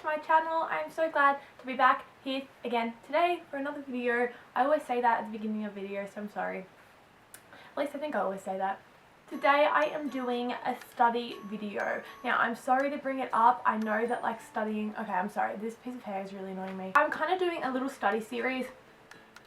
to my channel. I'm so glad to be back here again today for another video. I always say that at the beginning of videos, so I'm sorry. At least I think I always say that. Today I am doing a study video. Now I'm sorry to bring it up. I know that like studying, okay, I'm sorry, this piece of hair is really annoying me. I'm kind of doing a little study series.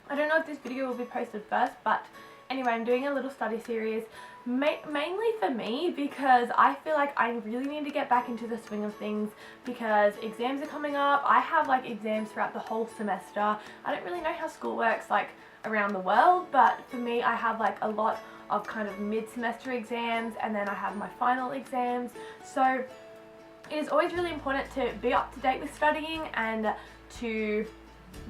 I don't know if this video will be posted first, but anyway, I'm doing a little study series mainly for me because I feel like I really need to get back into the swing of things because exams are coming up. I have like exams throughout the whole semester. I don't really know how school works like around the world, but for me I have like a lot of kind of mid-semester exams and then I have my final exams. So it is always really important to be up to date with studying and to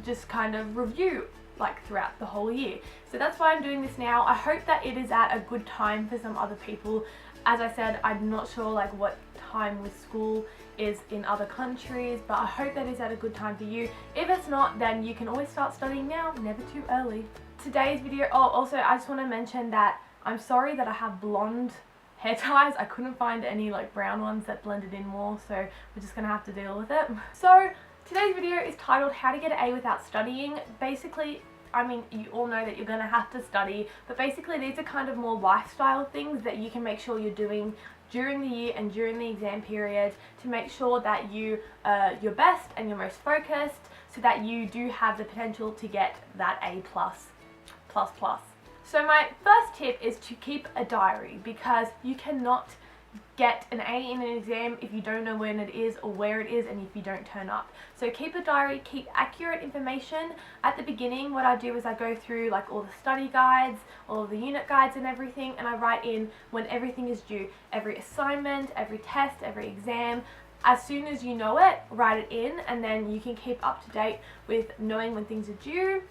just kind of review like throughout the whole year. So that's why I'm doing this now. I hope that it is at a good time for some other people. As I said, I'm not sure like what time with school is in other countries, but I hope that is at a good time for you. If it's not, then you can always start studying now, never too early. Today's video, oh also I just want to mention that I'm sorry that I have blonde hair ties. I couldn't find any like brown ones that blended in more, so we're just gonna have to deal with it. So today's video is titled How to Get an A Without Studying. Basically, I mean, you all know that you're going to have to study, but basically these are kind of more lifestyle things that you can make sure you're doing during the year and during the exam period to make sure that you are your best and your most focused so that you do have the potential to get that A++++. So my first tip is to keep a diary because you cannot get an A in an exam if you don't know when it is or where it is and if you don't turn up. So keep a diary, keep accurate information. At the beginning what I do is I go through like all the study guides, all of the unit guides and everything, and I write in when everything is due. Every assignment, every test, every exam. As soon as you know it, write it in and then you can keep up to date with knowing when things are due.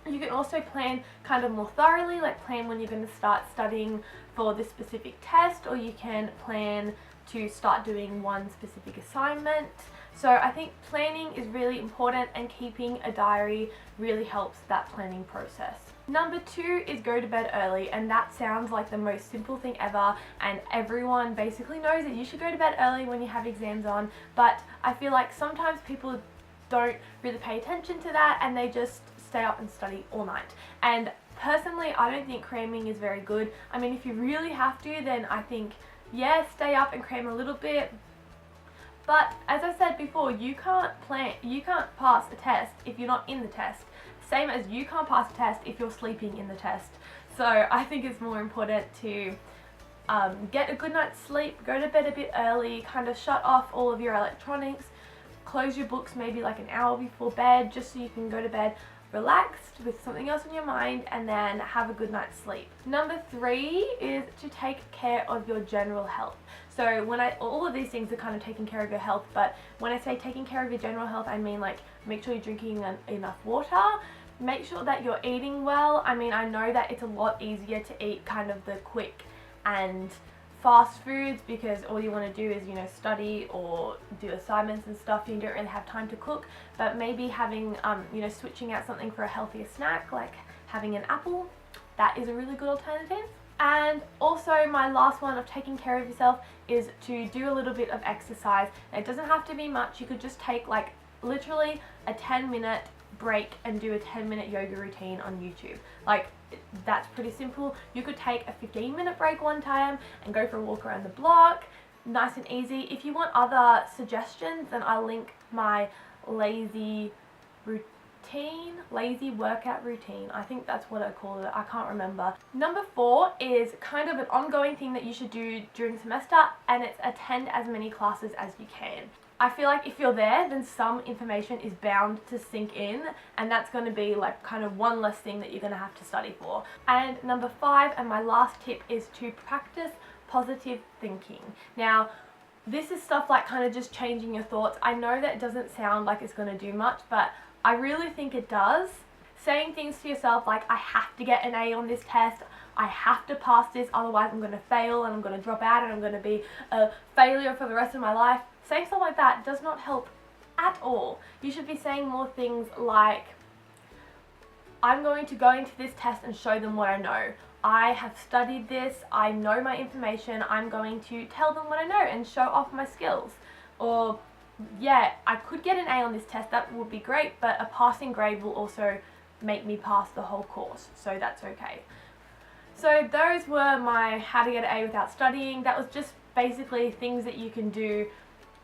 You can also plan kind of more thoroughly, like plan when you're going to start studying for this specific test, or you can plan to start doing one specific assignment. So I think planning is really important and keeping a diary really helps that planning process. Number 2 is go to bed early, and that sounds like the most simple thing ever and everyone basically knows that you should go to bed early when you have exams on, but I feel like sometimes people don't really pay attention to that and they just stay up and study all night. And personally, I don't think cramming is very good. I mean, if you really have to, then I think, yeah, stay up and cram a little bit. But as I said before, you can't pass a test if you're not in the test. Same as you can't pass a test if you're sleeping in the test. So I think it's more important to get a good night's sleep, go to bed a bit early, kind of shut off all of your electronics, close your books maybe like an hour before bed just so you can go to bed relaxed with something else on your mind and then have a good night's sleep. Number 3 is to take care of your general health. So all of these things are kind of taking care of your health, but when I say taking care of your general health, I mean like make sure you're drinking enough water, make sure that you're eating well. I mean, I know that it's a lot easier to eat kind of the quick and fast foods because all you want to do is, you know, study or do assignments and stuff. You don't really have time to cook, but maybe having you know, switching out something for a healthier snack like having an apple, that is a really good alternative. And also my last one of taking care of yourself is to do a little bit of exercise. It doesn't have to be much. You could just take like literally a 10-minute break and do a 10-minute yoga routine on YouTube. Like, that's pretty simple. You could take a 15-minute break one time and go for a walk around the block. Nice and easy. If you want other suggestions, then I'll link my lazy workout routine. I think that's what I call it. I can't remember. Number 4 is kind of an ongoing thing that you should do during the semester, and it's attend as many classes as you can. I feel like if you're there, then some information is bound to sink in, and that's going to be like kind of one less thing that you're going to have to study for. And number 5, and my last tip, is to practice positive thinking. Now, this is stuff like kind of just changing your thoughts. I know that it doesn't sound like it's going to do much, but I really think it does. Saying things to yourself like, I have to get an A on this test, I have to pass this, otherwise I'm going to fail and I'm going to drop out and I'm going to be a failure for the rest of my life. Saying stuff like that does not help at all. You should be saying more things like, I'm going to go into this test and show them what I know. I have studied this, I know my information, I'm going to tell them what I know and show off my skills. Or yeah, I could get an A on this test, that would be great, but a passing grade will also make me pass the whole course, so that's okay. So those were my how to get an A without studying. That was just basically things that you can do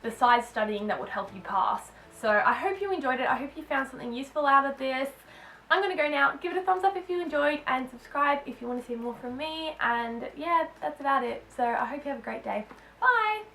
besides studying that would help you pass. So I hope you enjoyed it. I hope you found something useful out of this. I'm going to go now. Give it a thumbs up if you enjoyed, and subscribe if you want to see more from me. And yeah, that's about it. So I hope you have a great day. Bye!